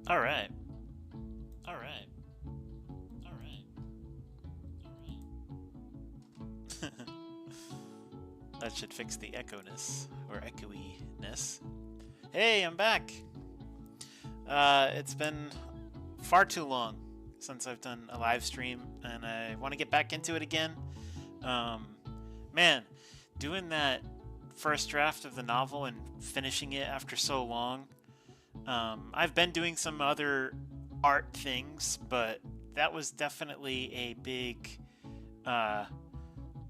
All right. All right. All right. All right. That should fix the echo-ness or echoiness. Hey, I'm back. It's been far too long since I've done a live stream, and I want to get back into it again. Um, Man, doing that first draft of the novel and finishing it after so long. I've been doing some other art things, but that was definitely a big uh,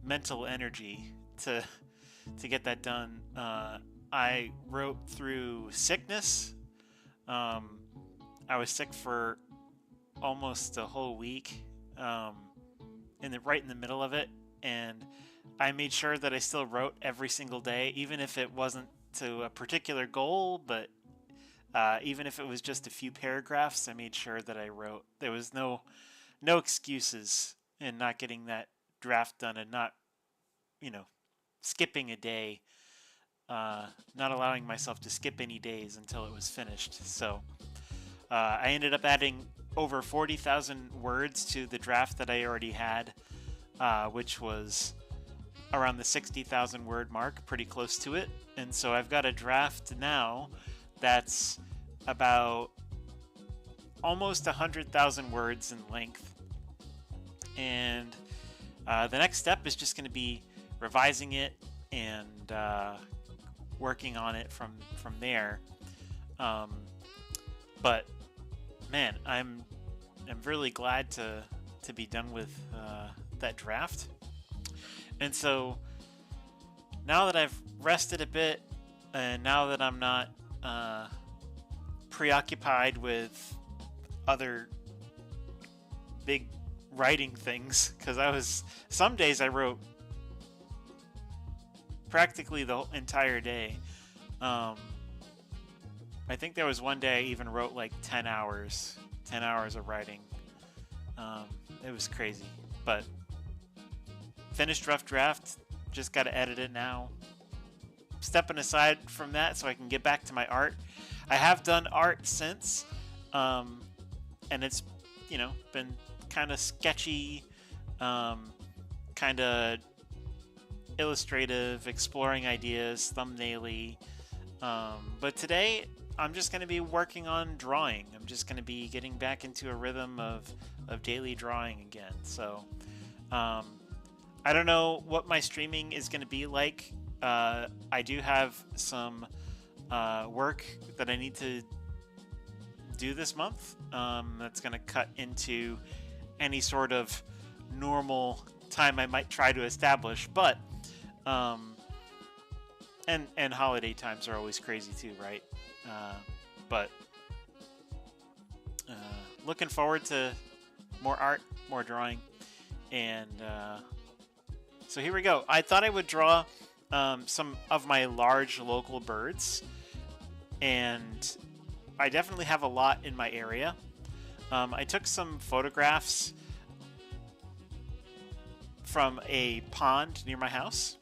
mental energy to get that done. I wrote through sickness. Um, I was sick for almost a whole week, um, right in the middle of it, and I made sure that I still wrote every single day, even if it wasn't to a particular goal, but even if it was just a few paragraphs, I made sure that I wrote. There was no excuses in not getting that draft done and not, you know, skipping a day, not allowing myself to skip any days until it was finished. So I ended up adding over 40,000 words to the draft that I already had, which was around the 60,000 word mark, pretty close to it. And so I've got a draft now that's about almost 100,000 words in length. And the next step is just going to be revising it and working on it from there. Um, but man, I'm really glad to be done with that draft. And so now that I've rested a bit, and now that I'm not preoccupied with other big writing things, because some days I wrote practically the entire day. I think there was one day I even wrote like 10 hours of writing. It was crazy, but finished rough draft, just got to edit it now. Stepping aside from that so I can get back to my art. I have done art since, and it's been kind of sketchy, kind of illustrative, exploring ideas, thumbnaily. But today I'm just going to be working on drawing. I'm just going to be getting back into a rhythm of daily drawing again. So I don't know what my streaming is going to be like. I do have some work that I need to do this month. That's going to cut into any sort of normal time I might try to establish, but and holiday times are always crazy too, right? But looking forward to more art, more drawing, and so here we go. I thought I would draw some of my large local birds, and I definitely have a lot in my area. I took some photographs from a pond near my house.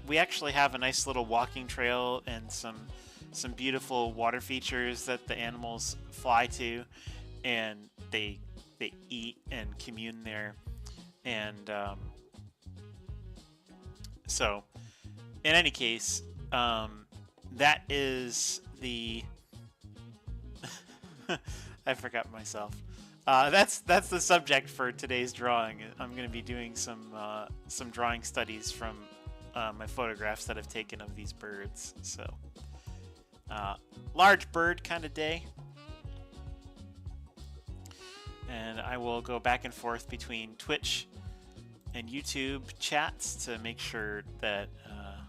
We actually have a nice little walking trail and some beautiful water features that the animals fly to, and they eat and commune there. And so, in any case, that is the I forgot myself. That's the subject for today's drawing. I'm going to be doing some drawing studies from my photographs that I've taken of these birds. So, large bird kind of day, and I will go back and forth between Twitch and YouTube chats to make sure that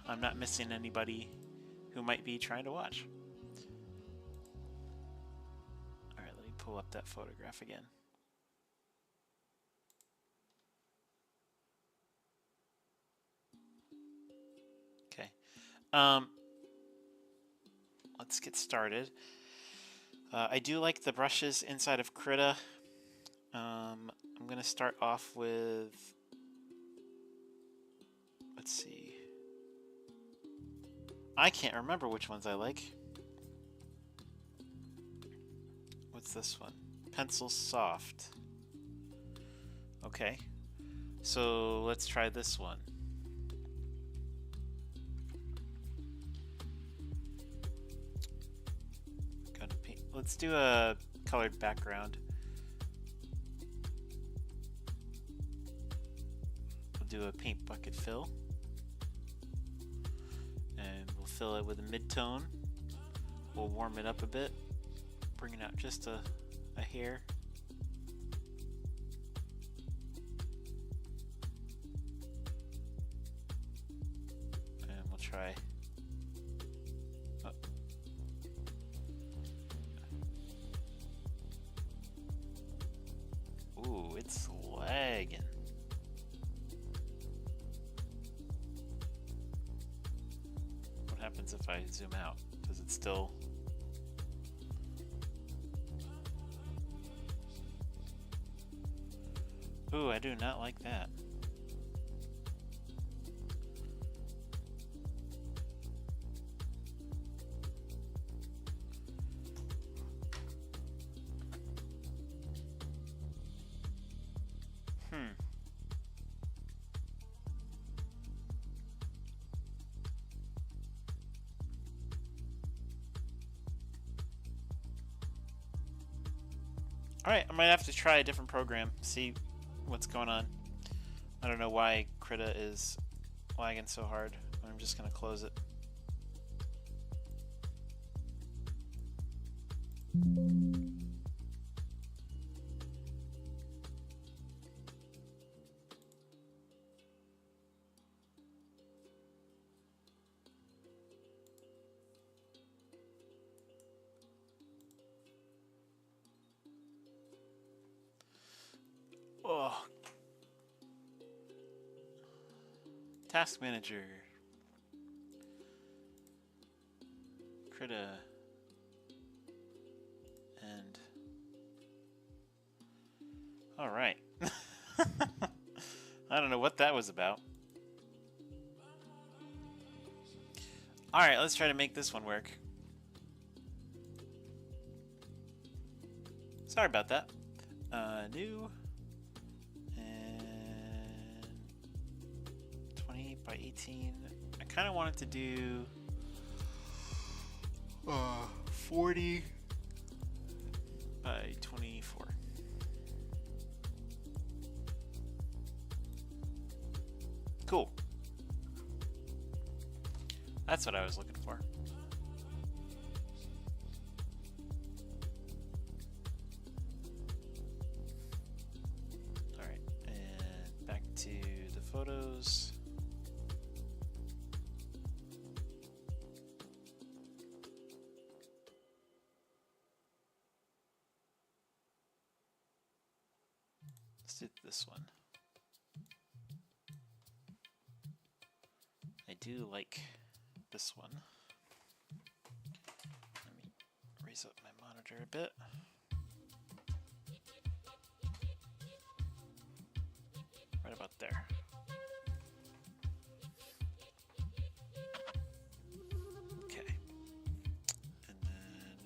I'm not missing anybody who might be trying to watch. All right, let me pull up that photograph again. Okay. Let's get started. I do like the brushes inside of Krita. I'm going to start off with, let's see. I can't remember which ones I like. this one? Pencil soft. Okay. So let's try this one. Gonna paint. Let's do a colored background. We'll do a paint bucket fill. And we'll fill it with a mid-tone. We'll warm it up a bit. Bring it out just a hair. And we'll try. Oh. Ooh, it's lagging. What happens if I zoom out? Does it still... Ooh, I do not like that. Alright, I might have to try a different program, see what's going on. I don't know why Krita is lagging so hard. I'm just going to close it. Oh. Task manager. Krita. And. Alright. I don't know what that was about. Alright, let's try to make this one work. Sorry about that. New. 20 by 18. I kind of wanted to do 40 by 24. Cool. That's what I was looking for. All right, and back to the photos. Let's do this one. I do like this one. Let me raise up my monitor a bit. Right about there. Okay. And then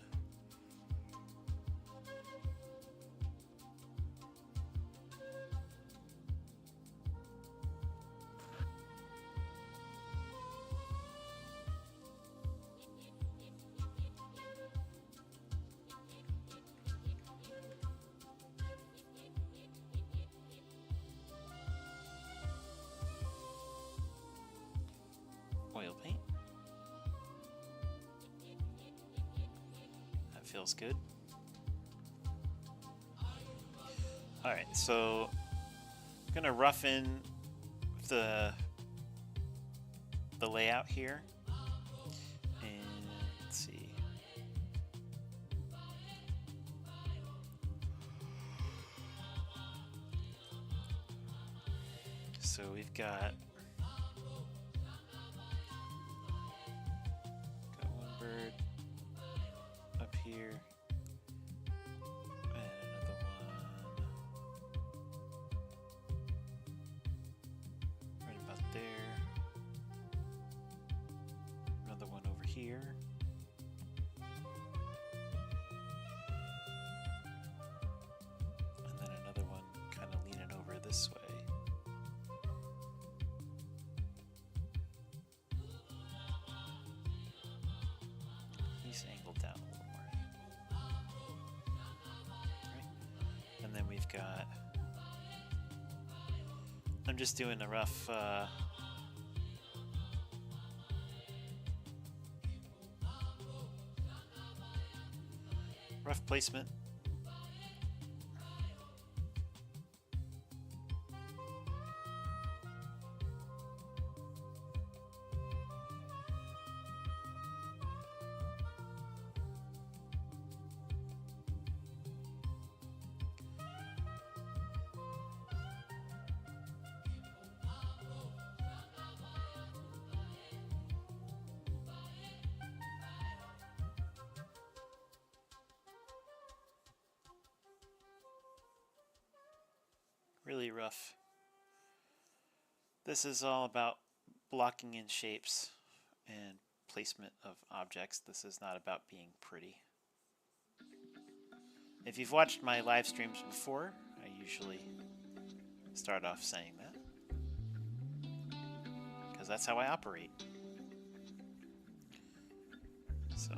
oil paint. That feels good. Alright, so I'm gonna roughen the layout here. And let's see. So we've got one bird up here, and another one right about there, another one over here, got... I'm just doing a rough... rough placement. Really rough. This is all about blocking in shapes and placement of objects. This is not about being pretty. If you've watched my live streams before, I usually start off saying that, because that's how I operate. So.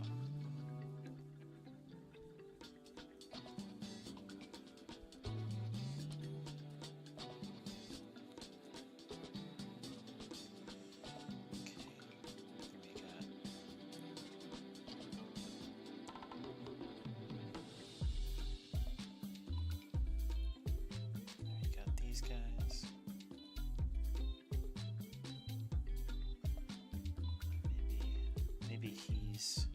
Guys. Maybe he's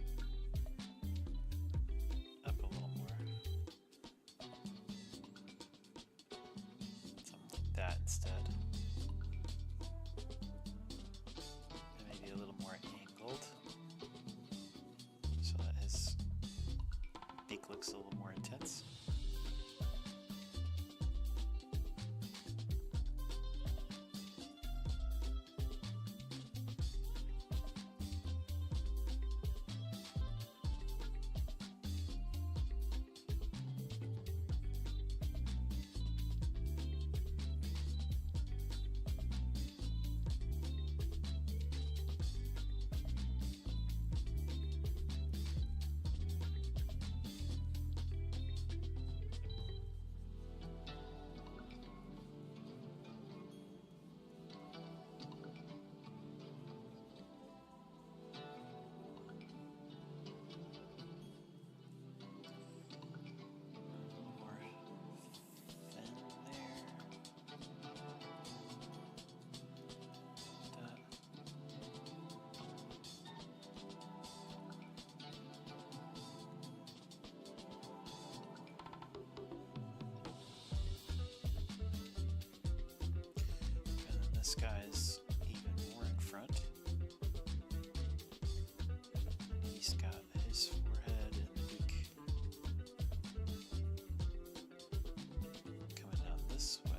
up a little more. Something like that instead. And maybe a little more angled, so that his beak looks a little more intense. This guy's even more in front. He's got his forehead and beak coming out this way.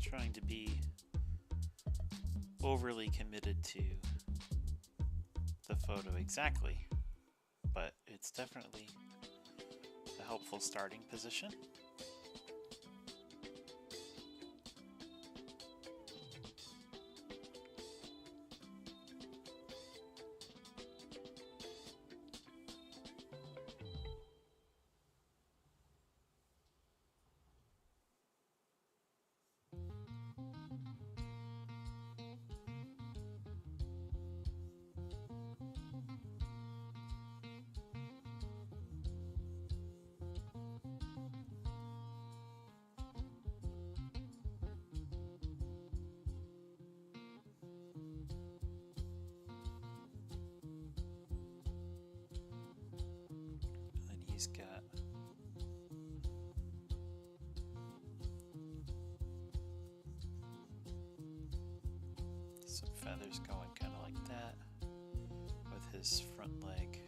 Trying to be overly committed to the photo exactly, but it's definitely a helpful starting position. He's got some feathers going kind of like that with his front leg.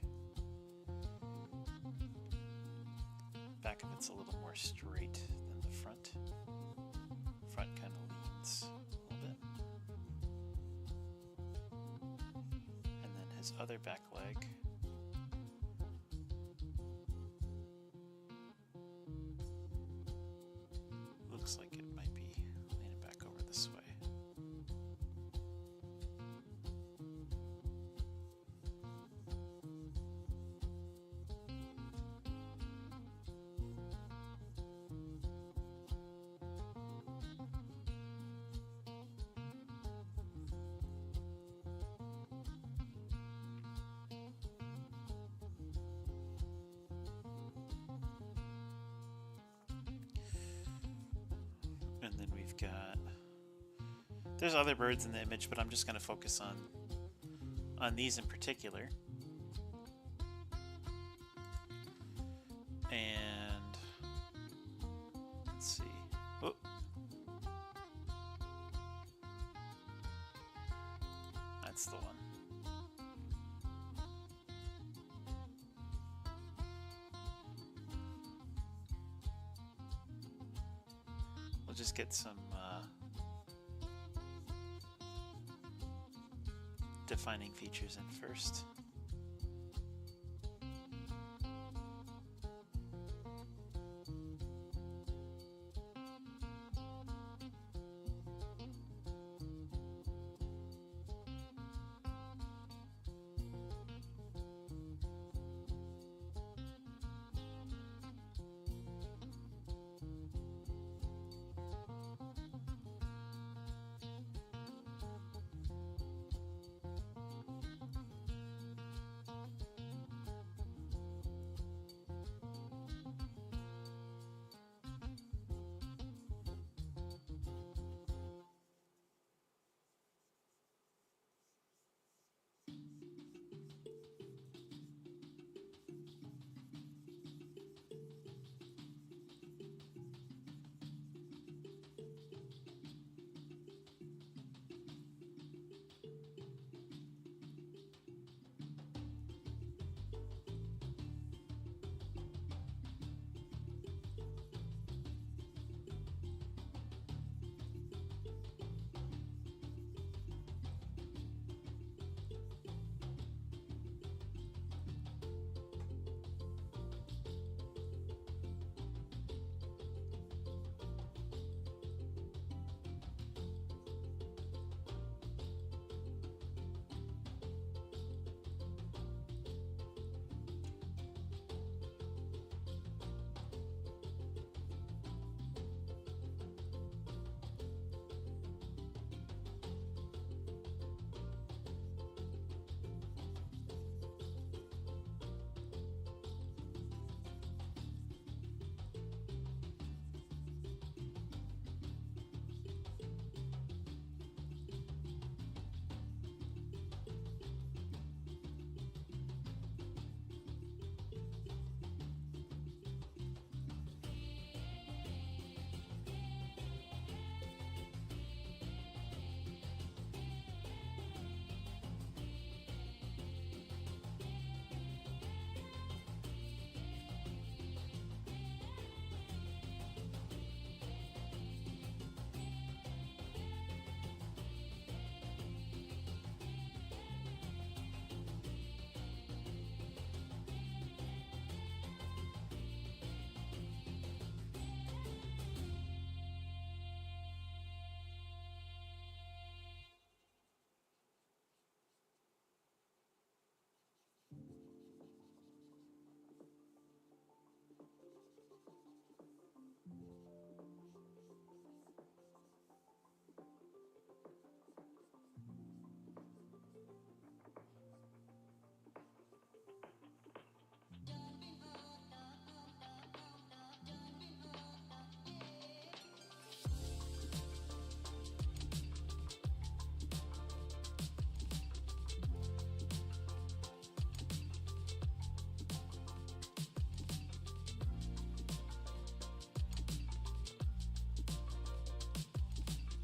Back of it's a little more straight than the front. Front kind of leans a little bit. And then his other back leg got... There's other birds in the image, but I'm just going to focus on these in particular. And let's see. Oh. That's the one. We'll just get some defining features in first.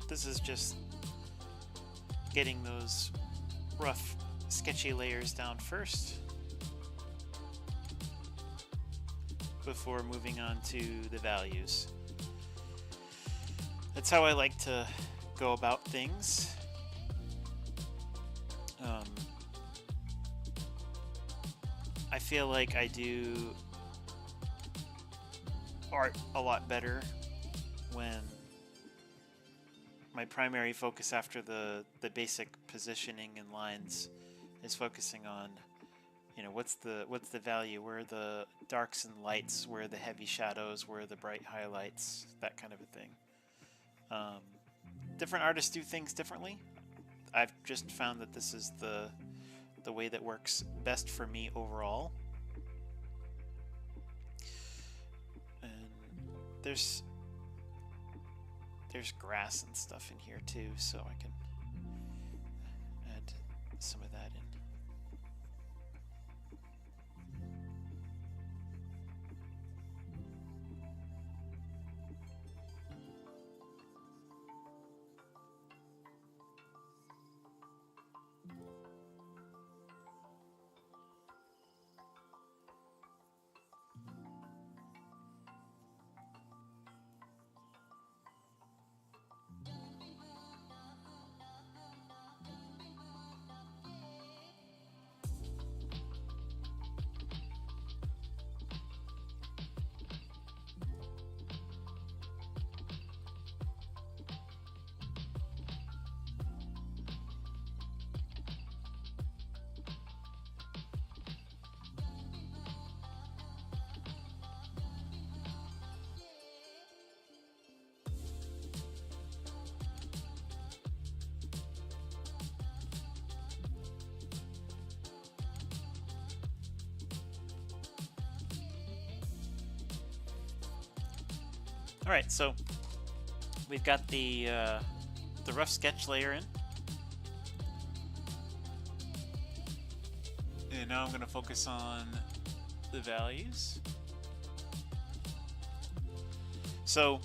This is just getting those rough, sketchy layers down first before moving on to the values. That's how I like to go about things. I feel like I do art a lot better when my primary focus after the basic positioning and lines is focusing on, you know, what's the value, where are the darks and lights, where are the heavy shadows, where are the bright highlights, that kind of a thing. Different artists do things differently. I've just found that this is the way that works best for me overall. And there's there's grass and stuff in here too, so I can add some of that in. All right, so we've got the rough sketch layer in, and now I'm going to focus on the values. So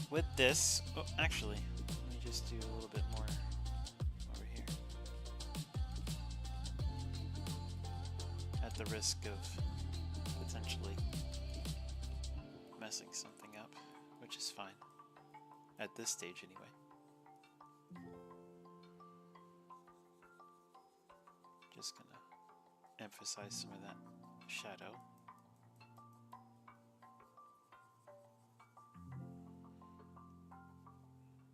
with this, oh, actually, let me just do a little bit more over here, at the risk of potentially messing something up, which is fine at this stage anyway. Just gonna emphasize some of that shadow.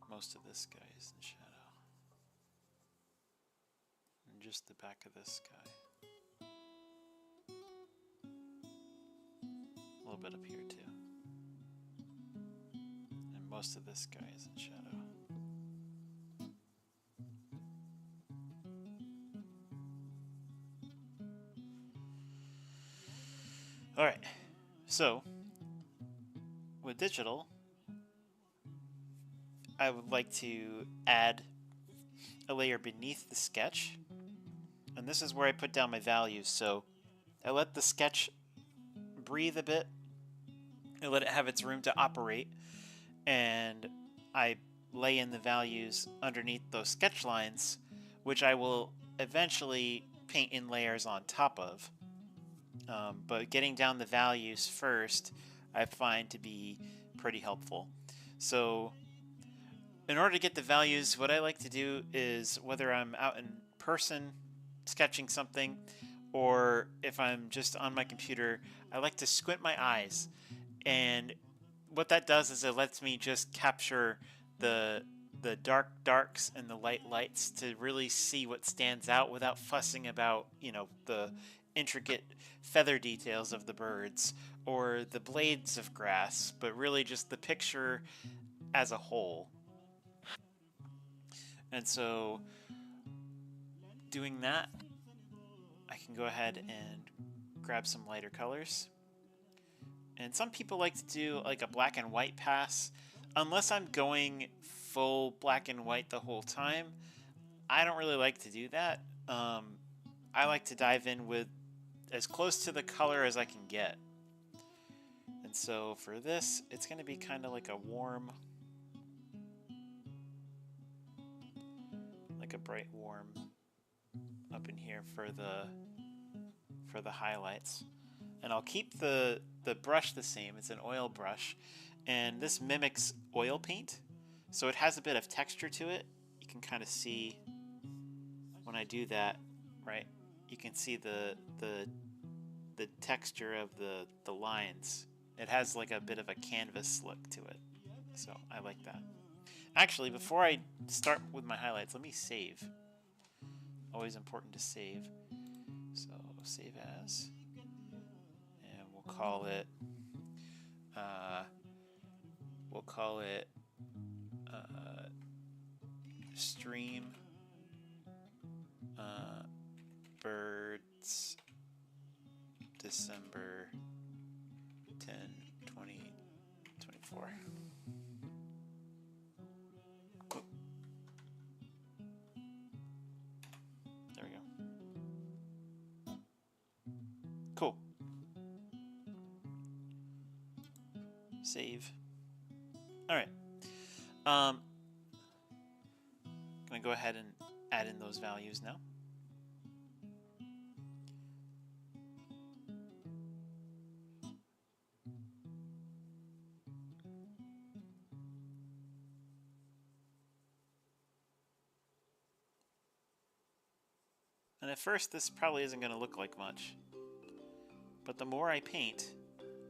Most of this guy is in shadow, and just the back of this guy, a little bit up here too. Most of this guy is in shadow. Alright, so with digital, I would like to add a layer beneath the sketch, and this is where I put down my values. So I let the sketch breathe a bit, I let it have its room to operate, and I lay in the values underneath those sketch lines, which I will eventually paint in layers on top of. But getting down the values first, I find to be pretty helpful. So in order to get the values, what I like to do is, whether I'm out in person sketching something, or if I'm just on my computer, I like to squint my eyes. And what that does is it lets me just capture the darks and the lights to really see what stands out without fussing about, you know, the intricate feather details of the birds or the blades of grass, but really just the picture as a whole. And so doing that, I can go ahead and grab some lighter colors. And some people like to do like a black and white pass. Unless I'm going full black and white the whole time, I don't really like to do that. I like to dive in with as close to the color as I can get. And so for this, it's going to be kind of like a warm, like a bright warm up in here for the highlights. And I'll keep the brush the same. It's an oil brush, and this mimics oil paint, so it has a bit of texture to it. You can kind of see when I do that, right? You can see the texture of the lines. It has like a bit of a canvas look to it, so I like that. Actually, before I start with my highlights, let me save. Always important to save. So save as, and we'll call it stream birds December 10, 2025. for. There we go. Cool. Save. All right. Gonna go ahead and add in those values now. And at first, this probably isn't going to look like much. But the more I paint,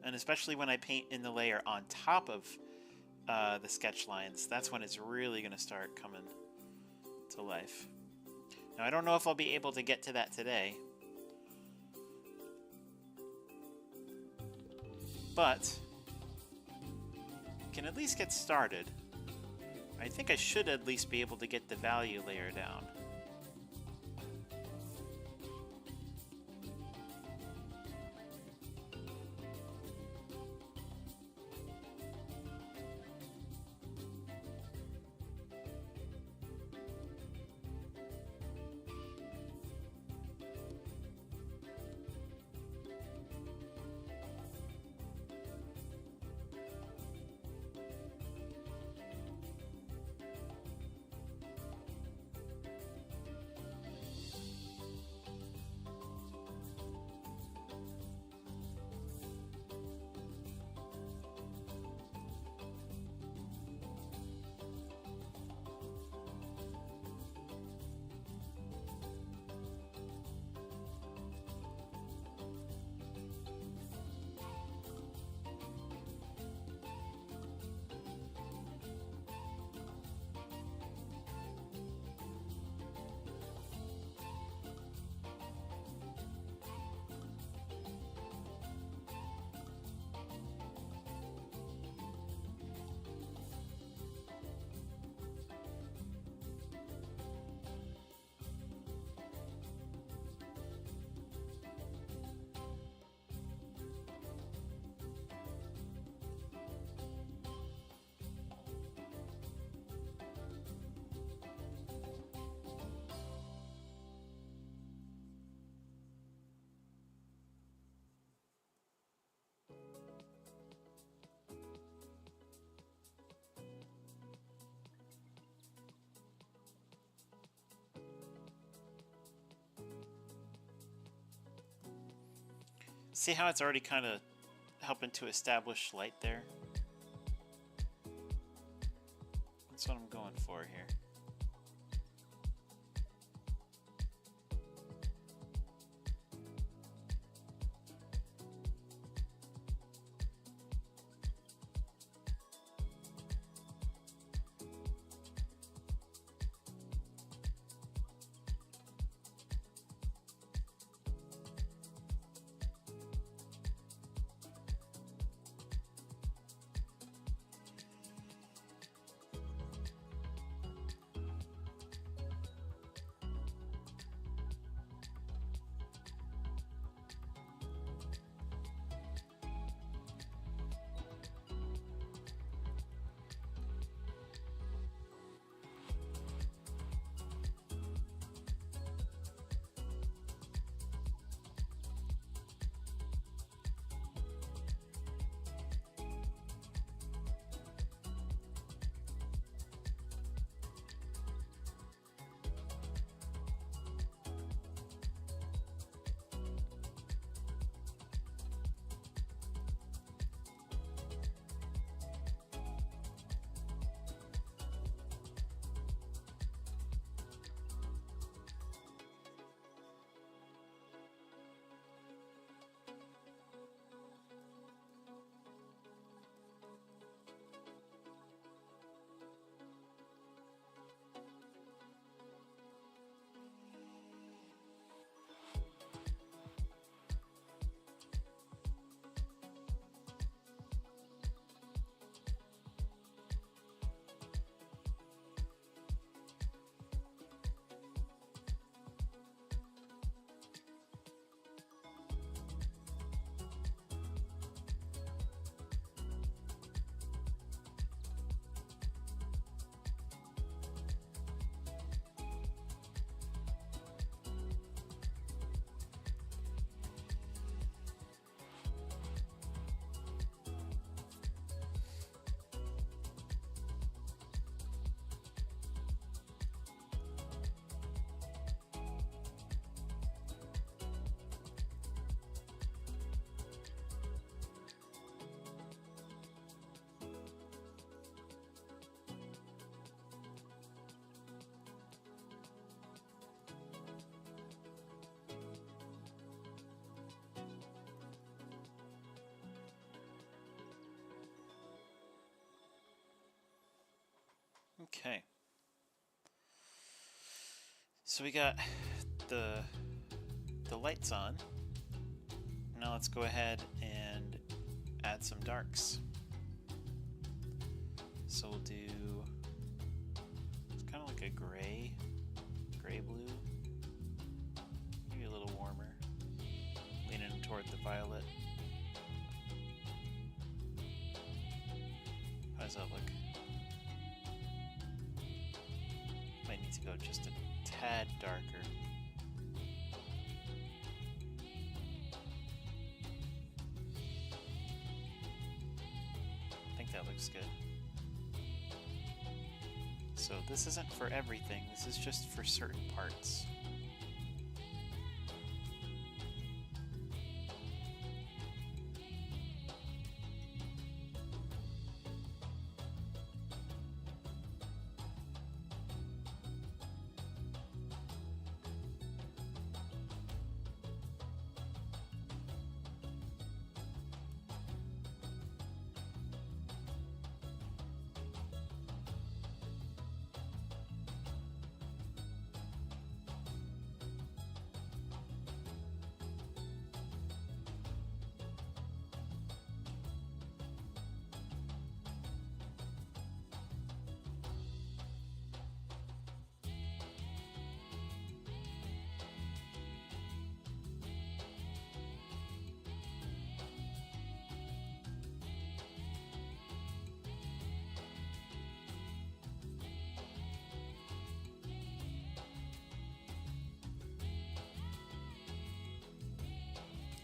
and especially when I paint in the layer on top of the sketch lines, that's when it's really going to start coming to life. Now, I don't know if I'll be able to get to that today. But can at least get started. I think I should at least be able to get the value layer down. See how it's already kind of helping to establish light there? That's what I'm going for here. Okay. So we got the lights on. Now let's go ahead and add some darks. So we'll do, it's kind of like a gray blue, maybe a little warmer, leaning toward the violet. How does that look? Might need to go just a tad darker. I think that looks good. So this isn't for everything, this is just for certain parts.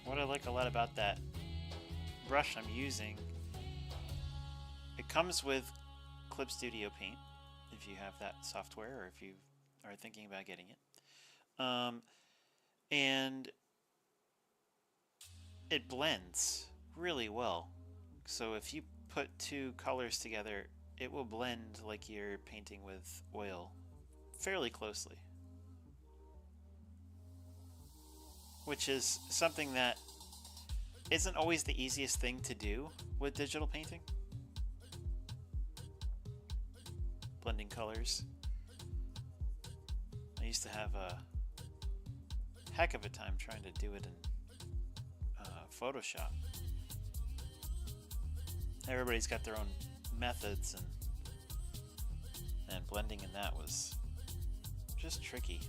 What I like a lot about that brush I'm using, it comes with Clip Studio Paint, if you have that software or if you are thinking about getting it. And it blends really well. So if you put two colors together, it will blend like you're painting with oil fairly closely. Which is something that isn't always the easiest thing to do with digital painting. Blending colors. I used to have a heck of a time trying to do it in Photoshop. Everybody's got their own methods, and blending in that was just tricky.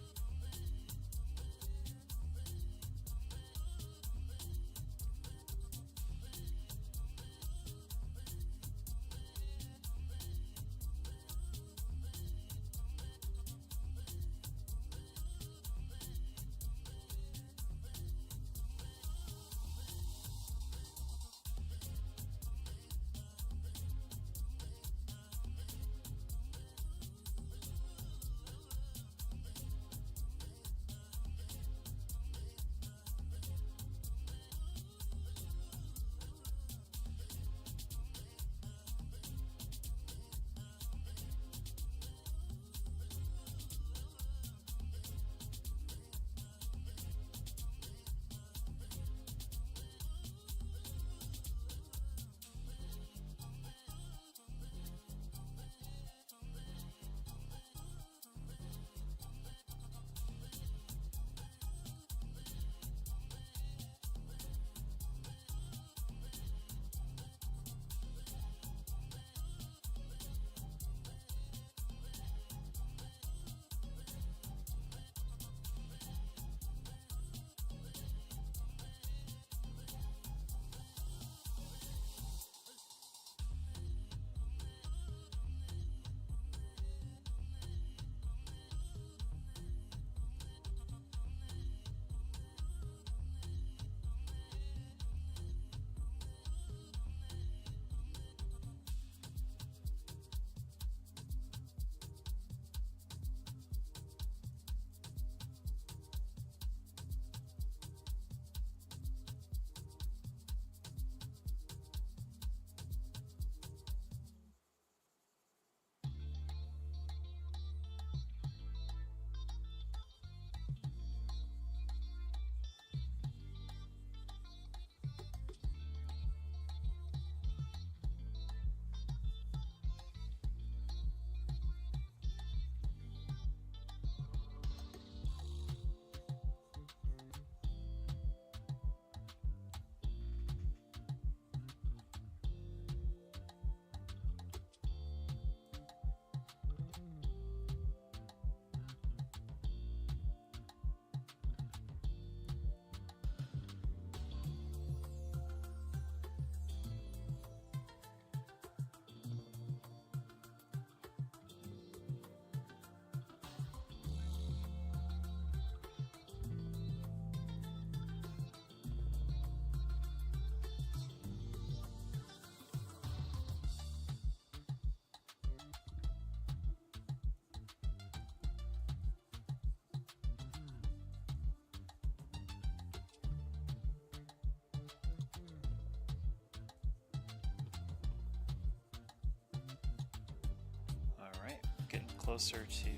closer to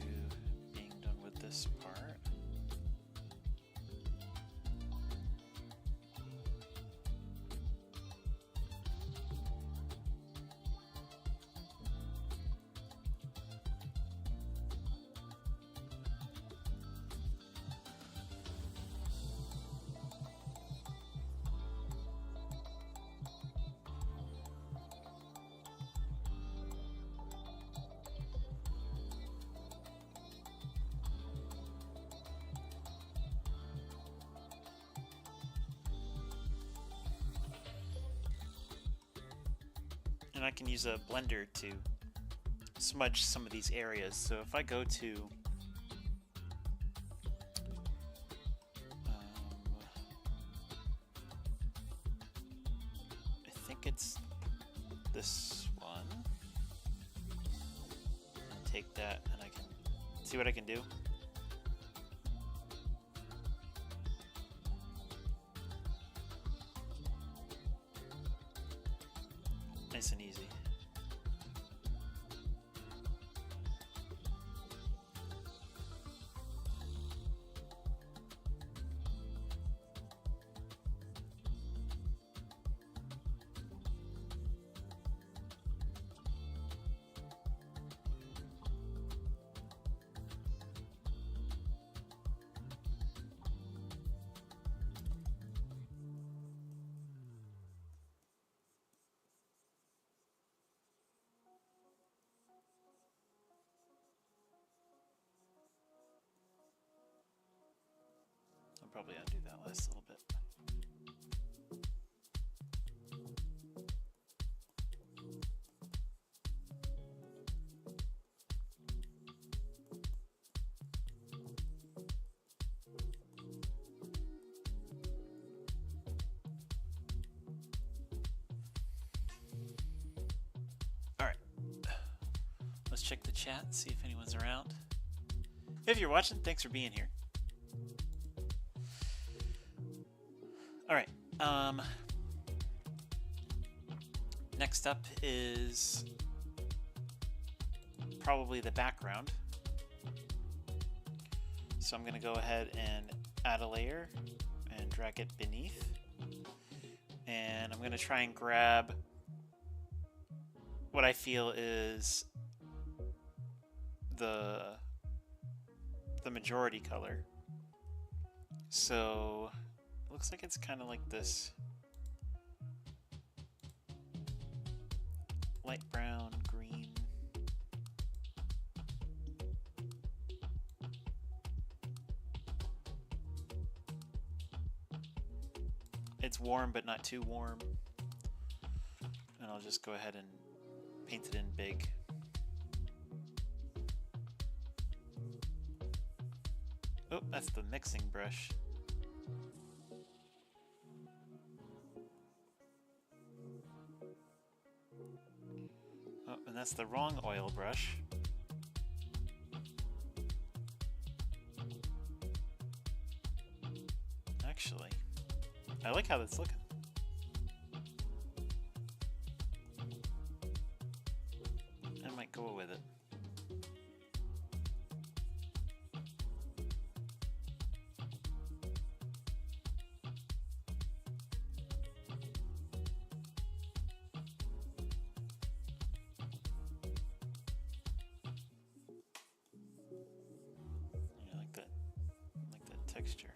being done with this part. And I can use a blender to smudge some of these areas. So if I go to I think it's this one, and take that, and I can see what I can do. Nice and easy. I'll probably undo that last little bit. All right, let's check the chat, see if anyone's around. If you're watching, thanks for being here. All right. Next up is probably the background. So I'm going to go ahead and add a layer and drag it beneath. And I'm going to try and grab what I feel is the majority color. So looks like it's kind of like this light brown, green. It's warm, but not too warm. And I'll just go ahead and paint it in big. Oh, that's the mixing brush. Oh, and that's the wrong oil brush. Actually, I like how that's looking. I might go with it. Texture.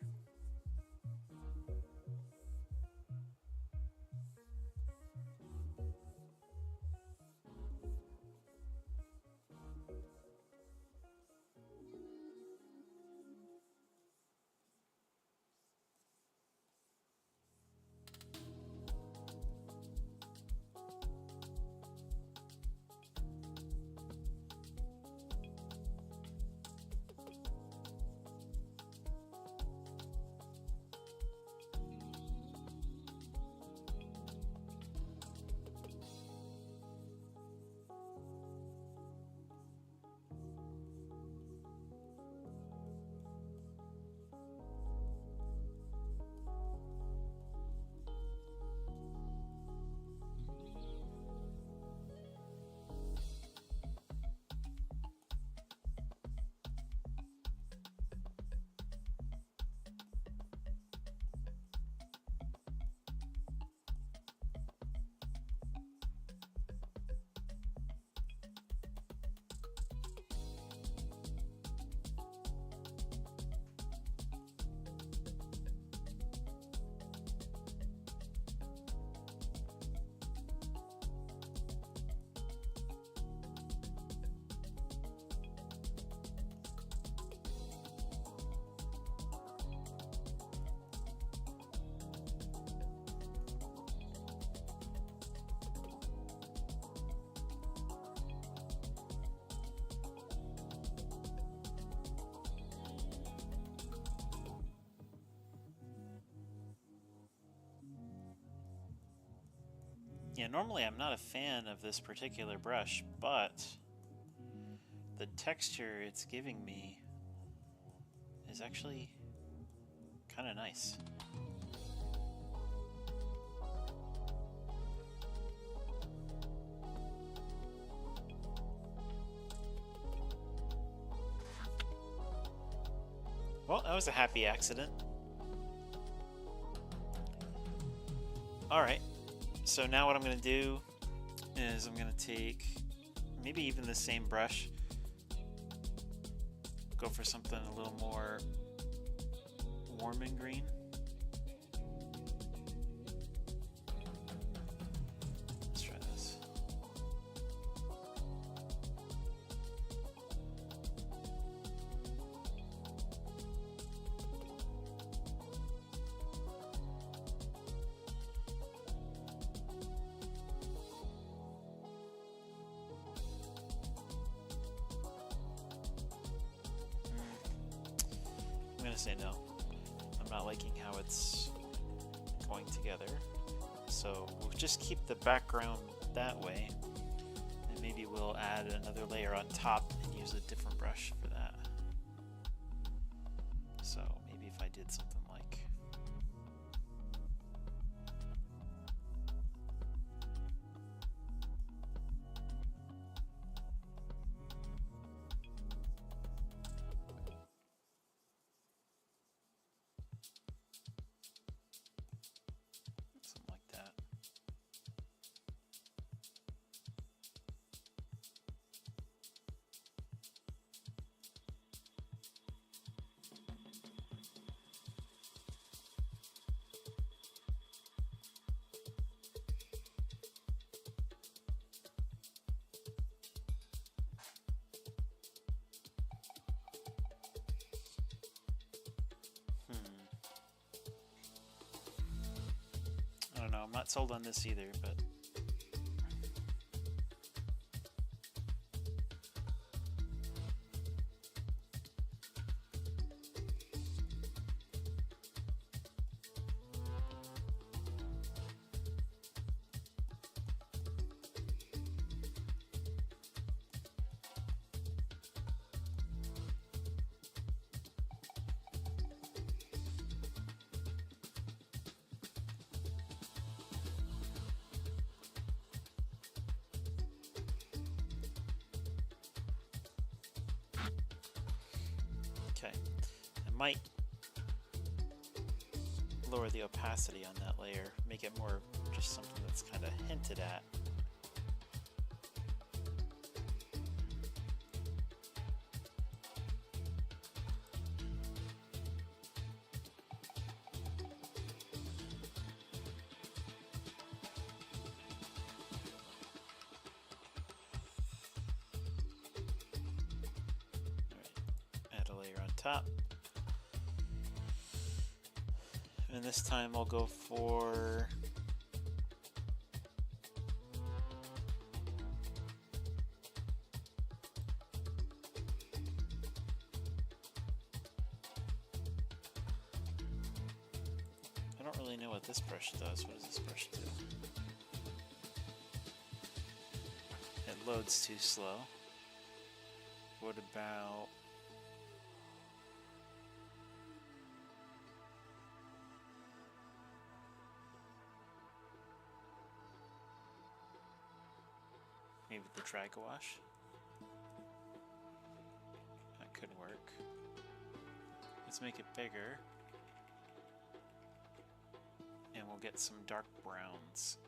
Yeah, normally I'm not a fan of this particular brush, but the texture it's giving me is actually kind of nice. Well, that was a happy accident. Alright, so now what I'm going to do is I'm going to take maybe even the same brush, go for something a little more warm and green. Let's try this. I'm gonna say no. I'm not liking how it's going together. So we'll just keep the background that way, and maybe we'll add another layer on top and use a different brush for that. So maybe if I did something like that. I don't know, I'm not sold on this either, but okay. I might lower the opacity on that layer, make it more just something that's kind of hinted at. Add a layer on top. And this time I'll go for I don't really know what this brush does. What does this brush do? It loads too slow. What about maybe the dry gouache? That could work. Let's make it bigger. And we'll get some dark browns.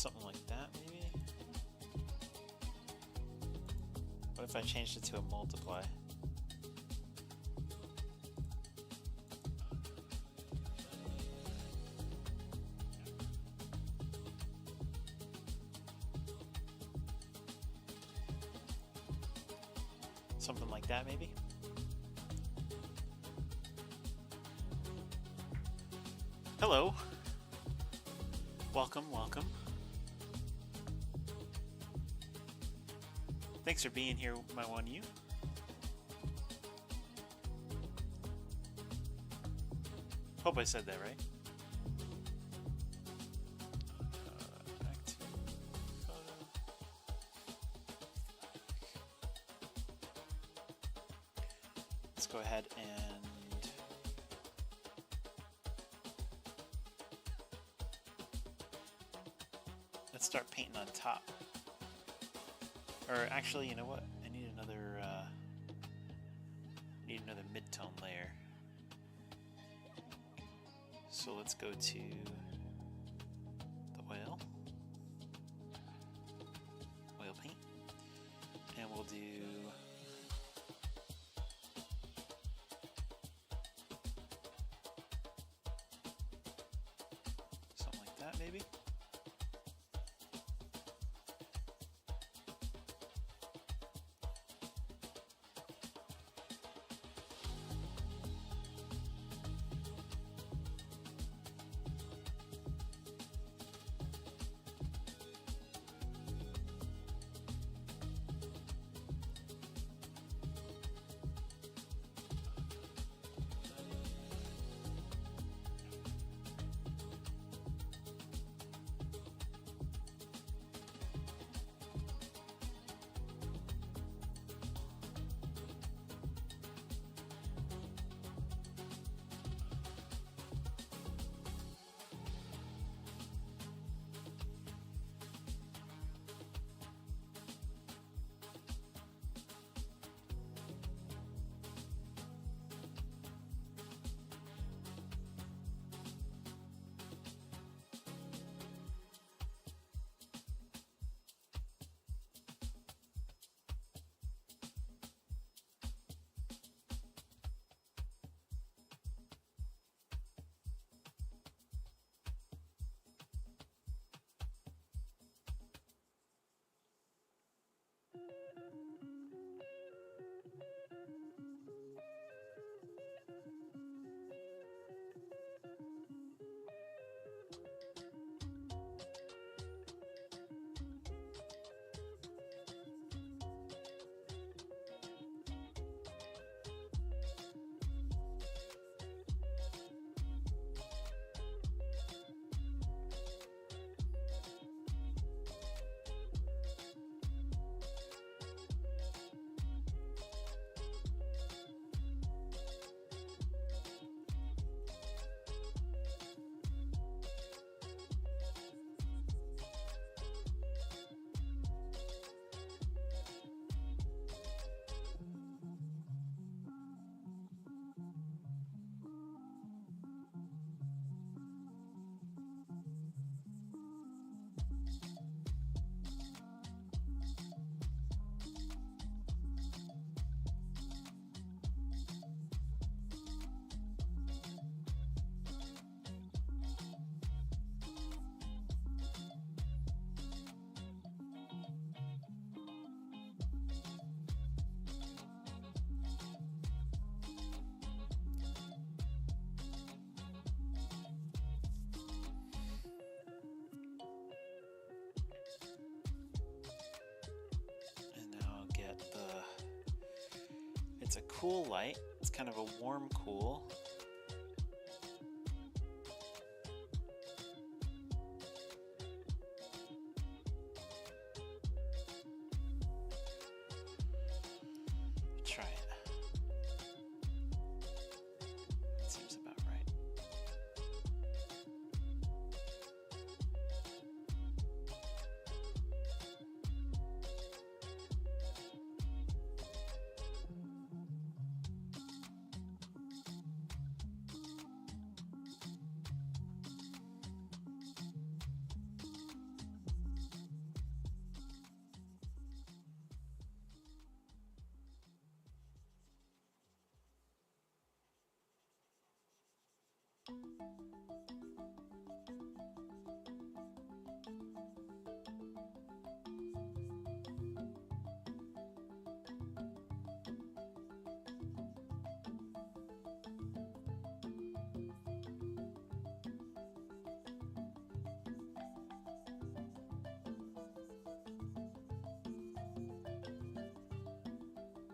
Something like that, maybe? What if I changed it to a multiply? Something like that, maybe? Hello. Welcome, welcome. Thanks for being here, my one you. Hope I said that right. Back to photo. Let's go ahead and let's start painting on top. Or actually, you know what? I need another mid-tone layer. So let's go to the oil paint, and we'll do something like that, maybe. It's a cool light. It's kind of a warm cool. Try it. That seems about right.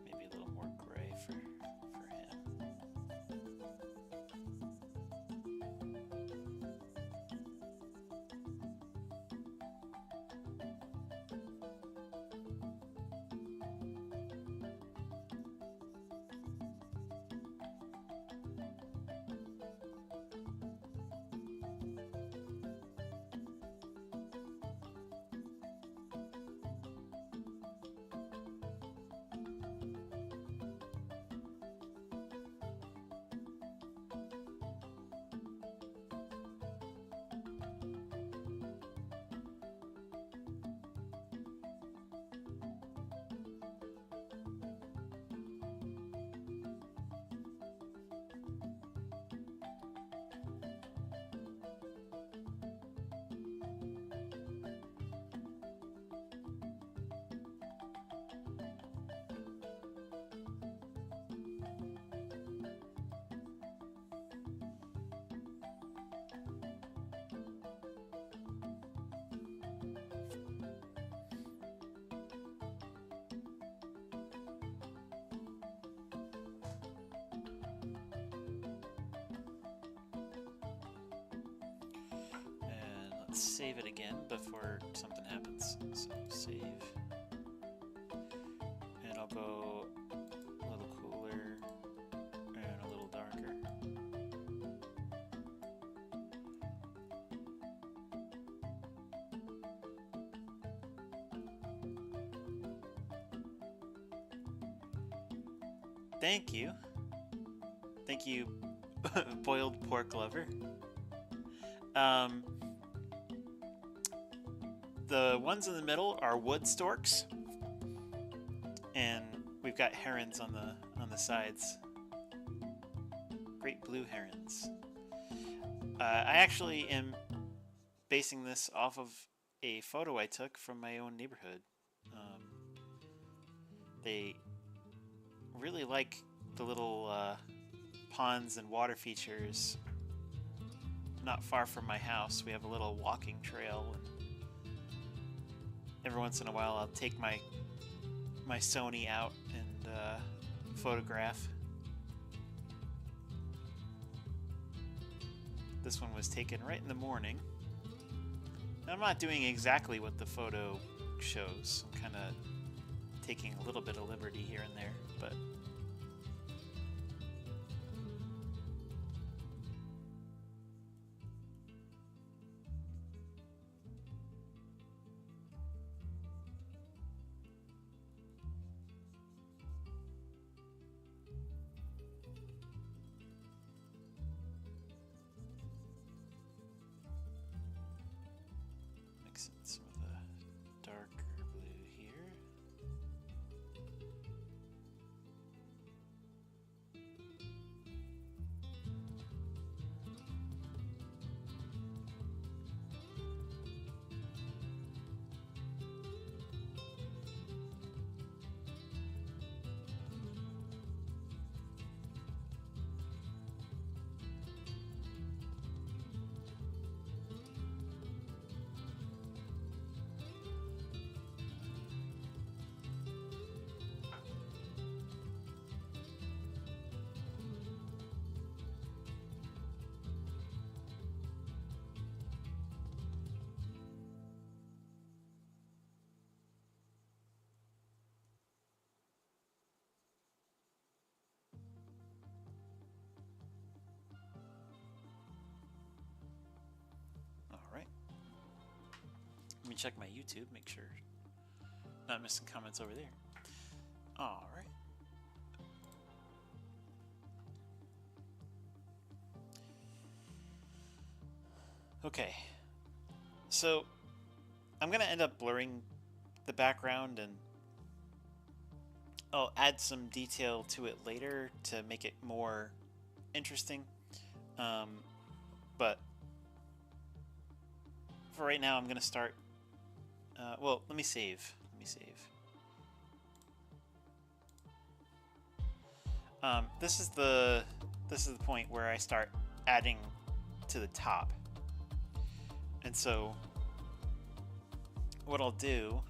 Maybe a little more gray for him. Let's save it again before something happens. So save. And I'll go a little cooler and a little darker. Thank you. Thank you, boiled pork lover. The ones in the middle are wood storks, and we've got herons on the sides. Great blue herons. I actually am basing this off of a photo I took from my own neighborhood. They really like the little ponds and water features not far from my house. We have a little walking trail, and every once in a while I'll take my Sony out and photograph. This one was taken right in the morning. Now, I'm not doing exactly what the photo shows. I'm kind of taking a little bit of liberty here and there, but mix in some of the darker blue here. Let me check my YouTube, make sure not missing comments over there. All right. Okay. So I'm going to end up blurring the background, and I'll add some detail to it later to make it more interesting. But for right now, I'm going to start... well, let me save. This is the point where I start adding to the top. And so what I'll do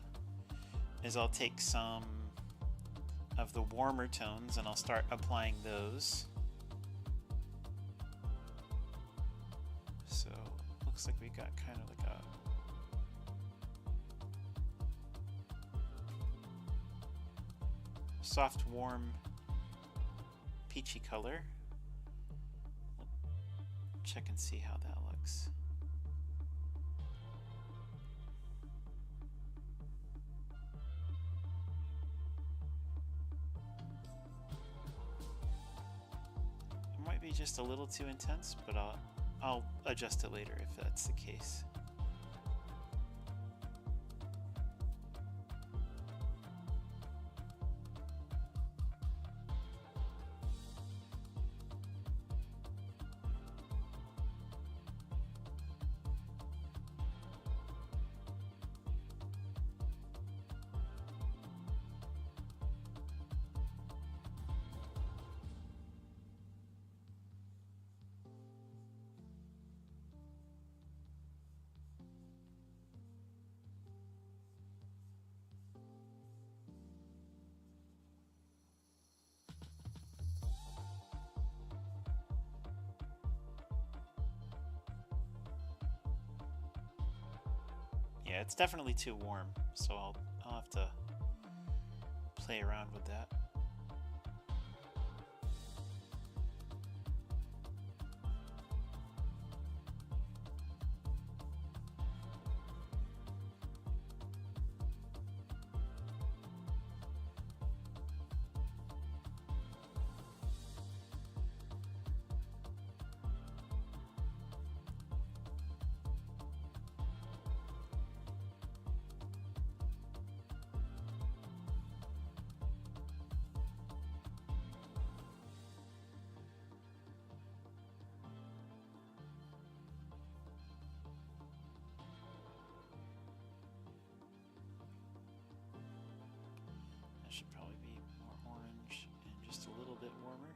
is I'll take some of the warmer tones and I'll start applying those. So looks like we got kind of like a soft, warm, peachy color. Check and see how that looks. It might be just a little too intense, but I'll adjust it later if that's the case. Yeah, it's definitely too warm, so I'll have to play around with that. Should probably be more orange and just a little bit warmer.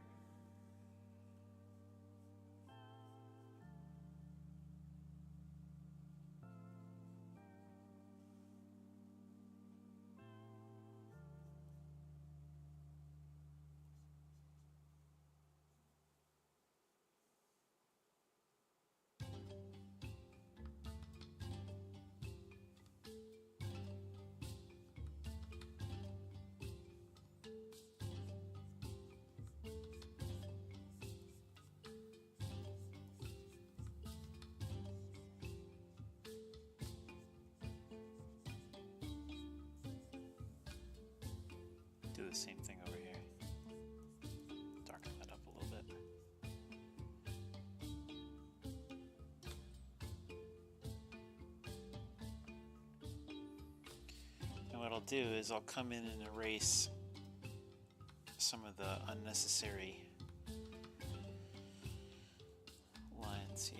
Do the same thing over here. Darken that up a little bit. And what I'll do is I'll come in and erase some of the unnecessary lines here.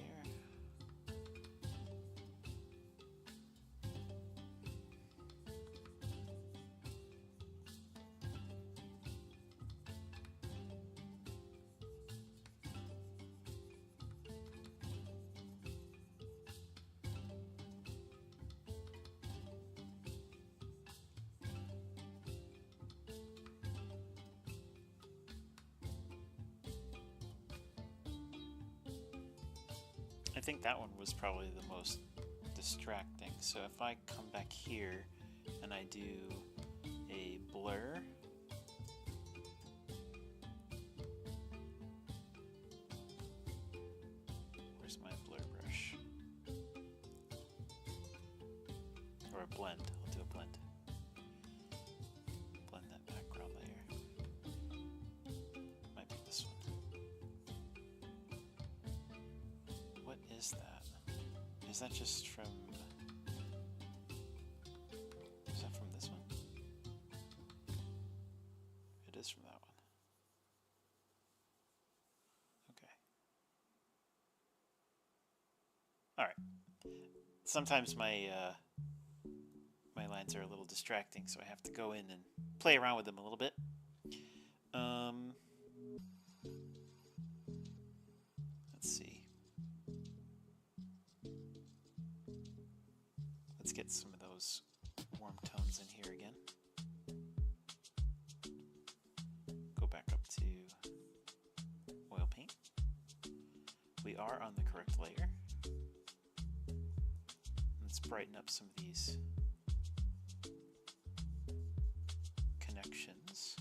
I think that one was probably the most distracting. So if I come back here and I do a blur, where's my blur brush? Or a blend, I'll do a blend. Blend that background layer. Might be this one. What is that? Is that just from... Is that from this one? It is from that one. Okay. Alright. Sometimes my my lines are a little distracting, so I have to go in and play around with them a little bit. Let's see. Let's get some of those warm tones in here again. Go back up to oil paint. We are on the correct layer. Let's brighten up some of these connections.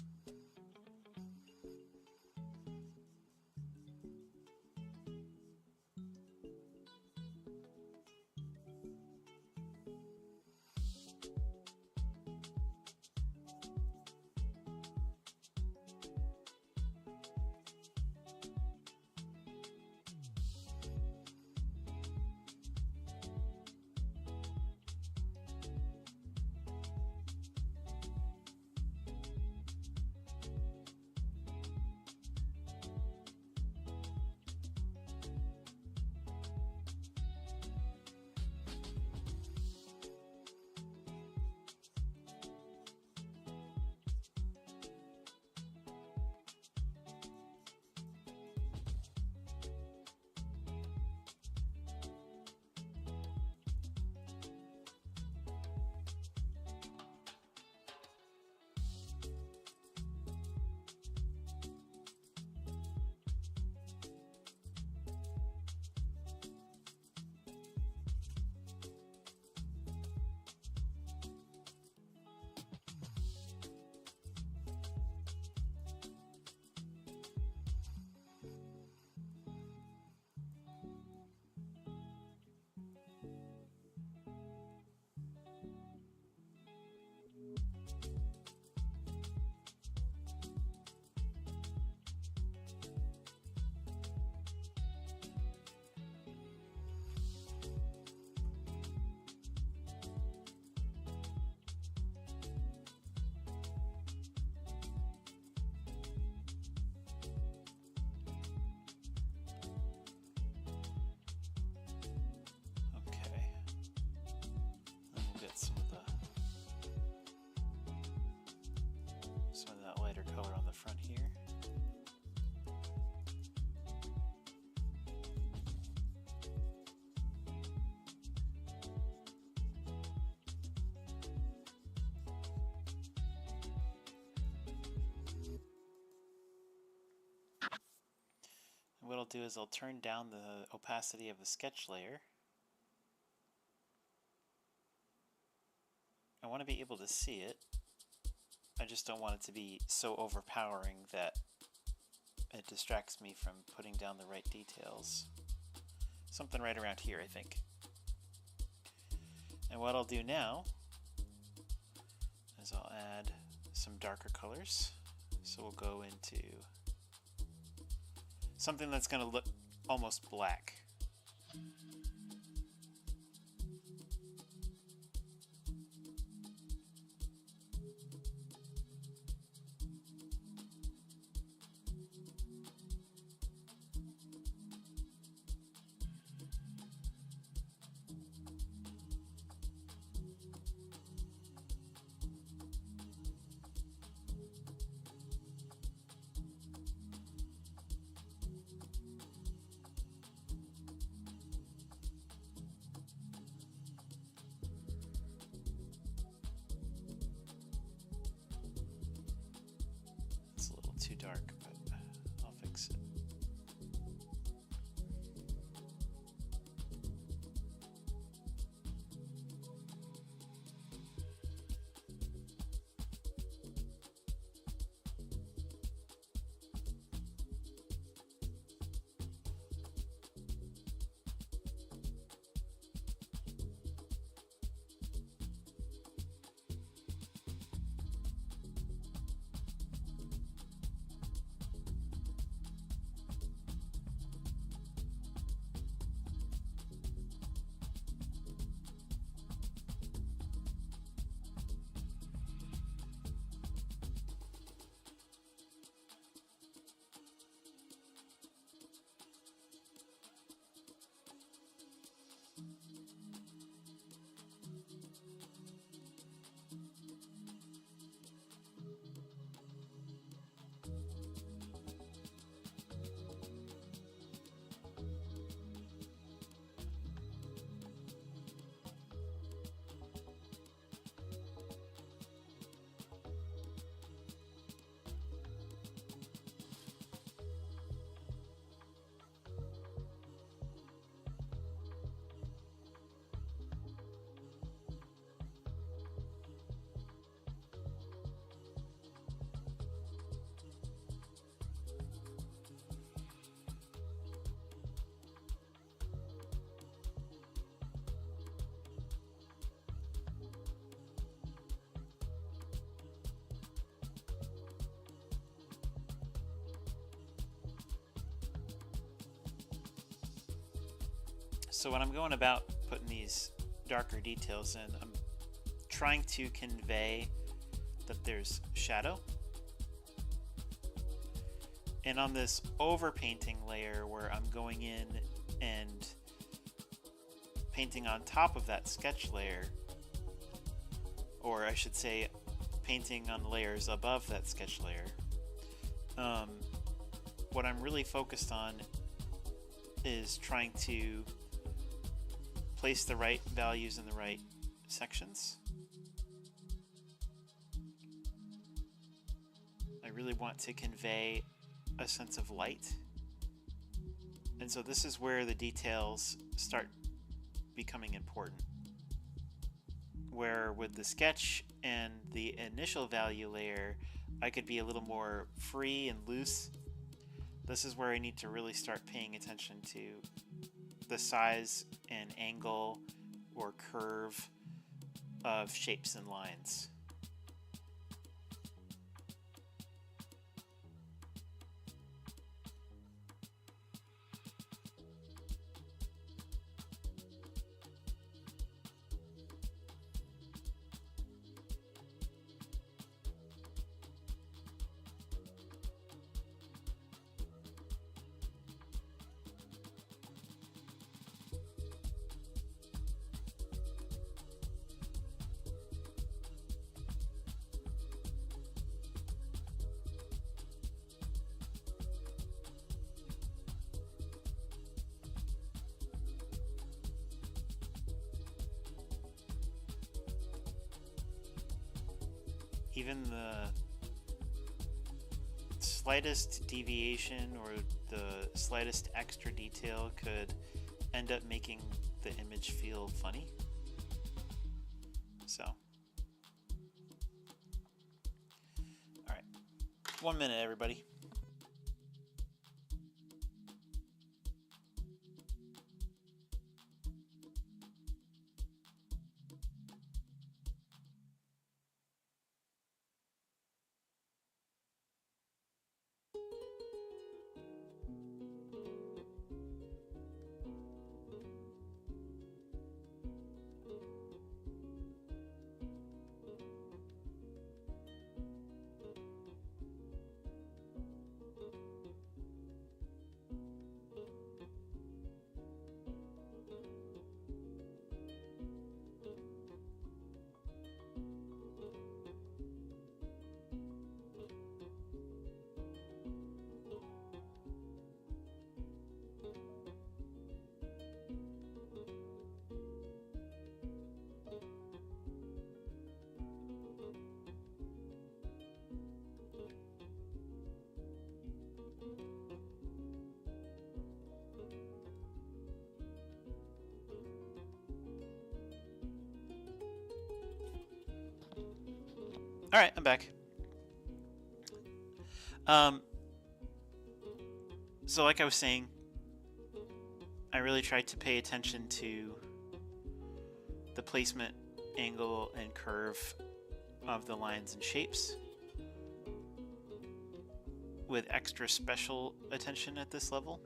Some of that lighter color on the front here. And what I'll do is I'll turn down the opacity of the sketch layer. I want to be able to see it. I just don't want it to be so overpowering that it distracts me from putting down the right details. Something right around here, I think. And what I'll do now is I'll add some darker colors. So we'll go into something that's going to look almost black. Too dark, but I'll fix it. So when I'm going about putting these darker details in, I'm trying to convey that there's shadow. And on this overpainting layer where I'm going in and painting on top of that sketch layer, or I should say painting on layers above that sketch layer, what I'm really focused on is trying to place the right values in the right sections. I really want to convey a sense of light. And so this is where the details start becoming important. Where with the sketch and the initial value layer, I could be a little more free and loose. This is where I need to really start paying attention to the size and angle or curve of shapes and lines. Even the slightest deviation or the slightest extra detail could end up making the image feel funny. So, alright, 1 minute everybody. Alright, I'm back. So like I was saying, I really tried to pay attention to the placement, angle, and curve of the lines and shapes with extra special attention at this level.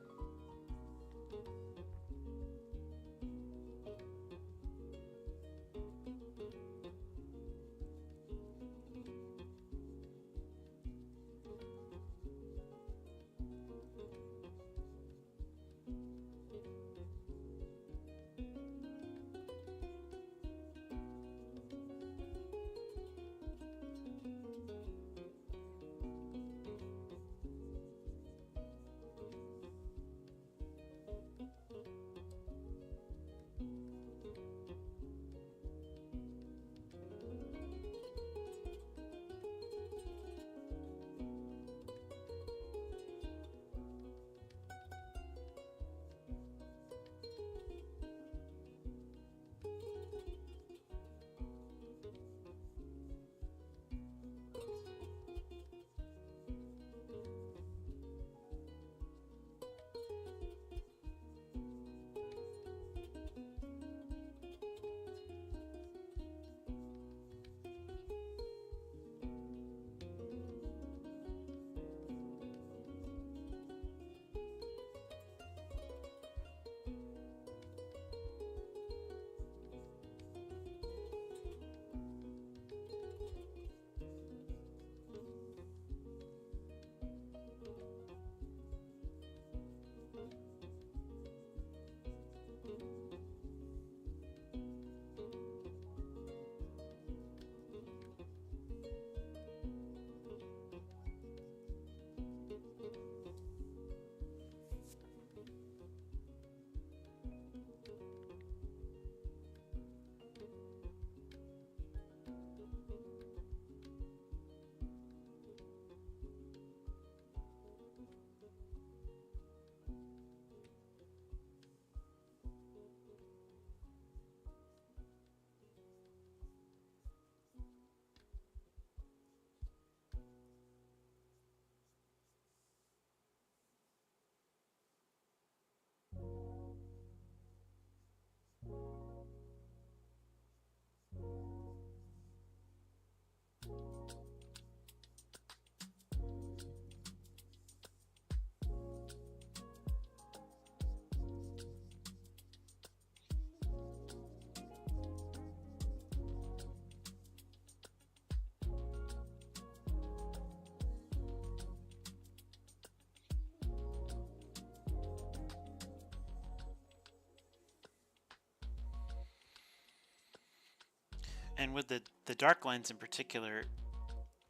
And with the dark lines in particular,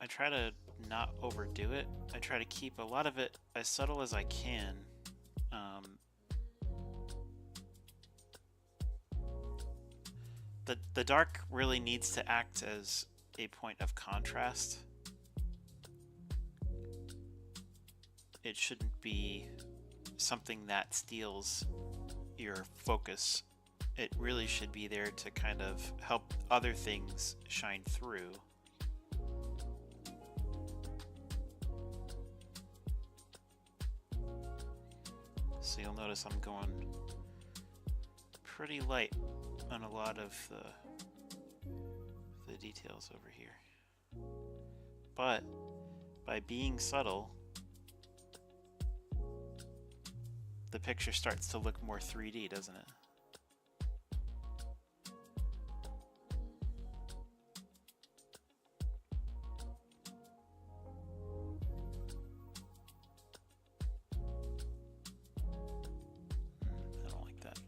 I try to not overdo it. I try to keep a lot of it as subtle as I can. The dark really needs to act as a point of contrast. It shouldn't be something that steals your focus. It really should be there to kind of help other things shine through. So you'll notice I'm going pretty light on a lot of the details over here. But by being subtle, the picture starts to look more 3D, doesn't it? I don't like that.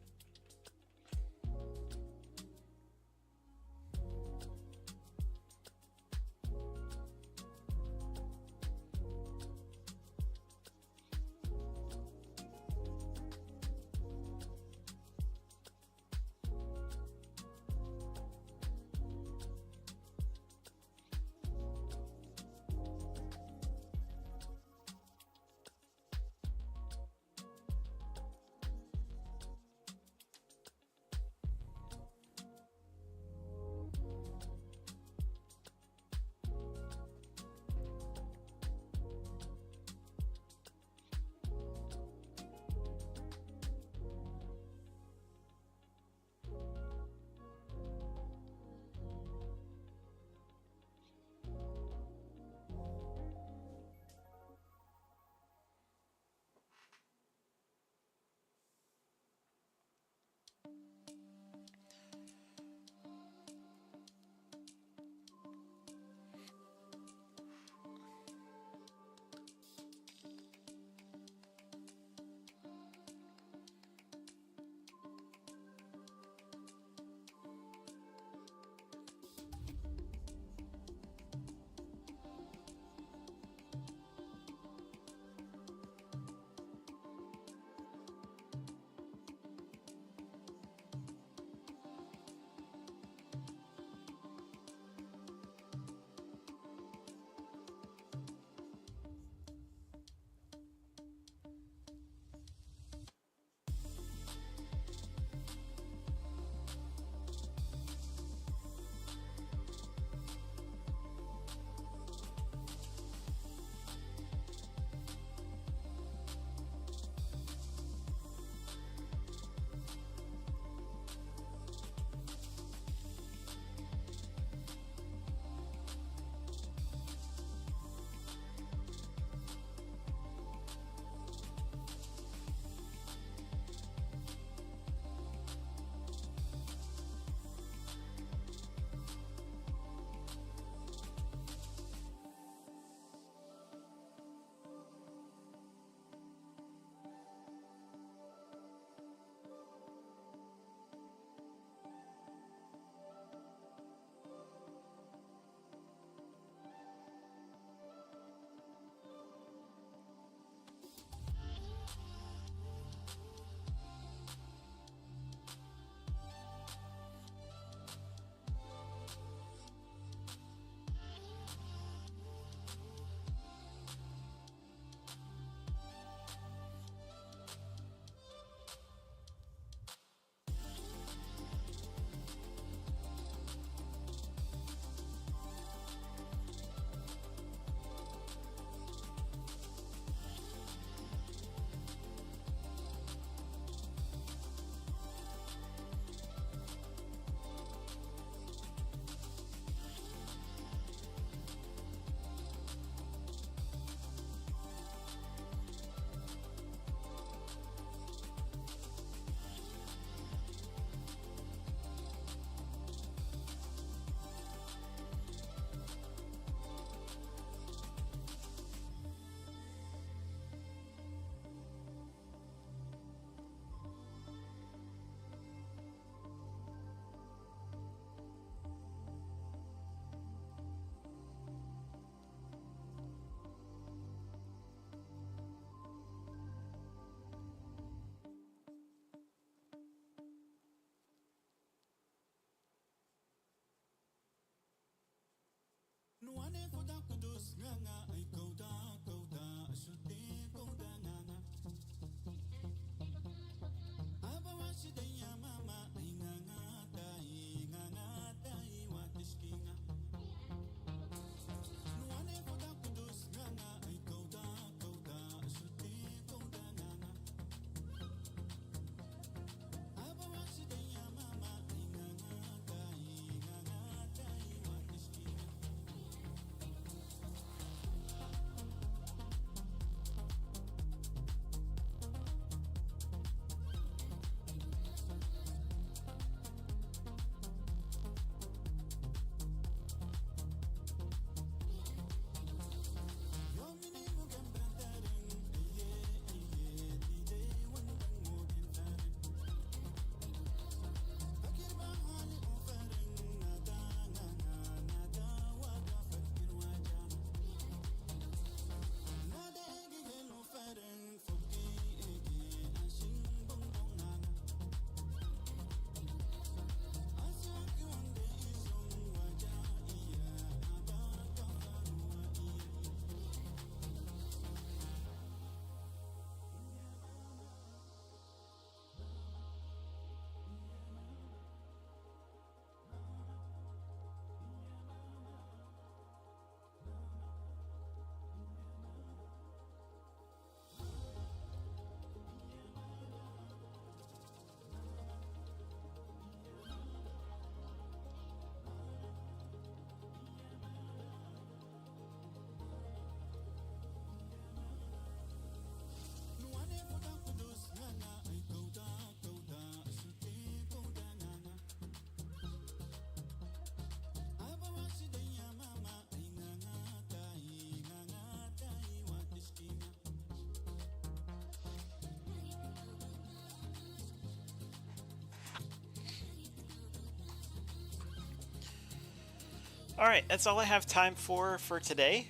Alright, that's all I have time for today.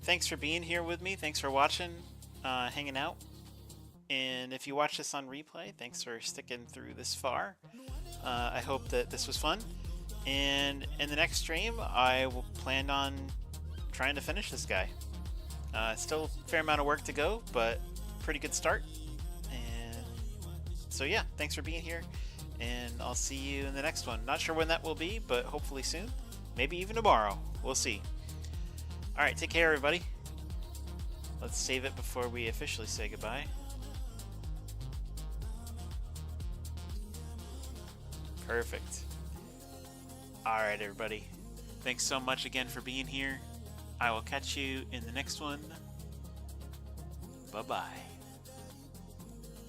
Thanks for being here with me. Thanks for watching, hanging out. And if you watch this on replay, thanks for sticking through this far. I hope that this was fun. And in the next stream, I will plan on trying to finish this guy. Still a fair amount of work to go, but pretty good start. And so yeah, thanks for being here. And I'll see you in the next one. Not sure when that will be, but hopefully soon. Maybe even tomorrow. We'll see. Alright, take care, everybody. Let's save it before we officially say goodbye. Perfect. Alright, everybody. Thanks so much again for being here. I will catch you in the next one. Bye-bye.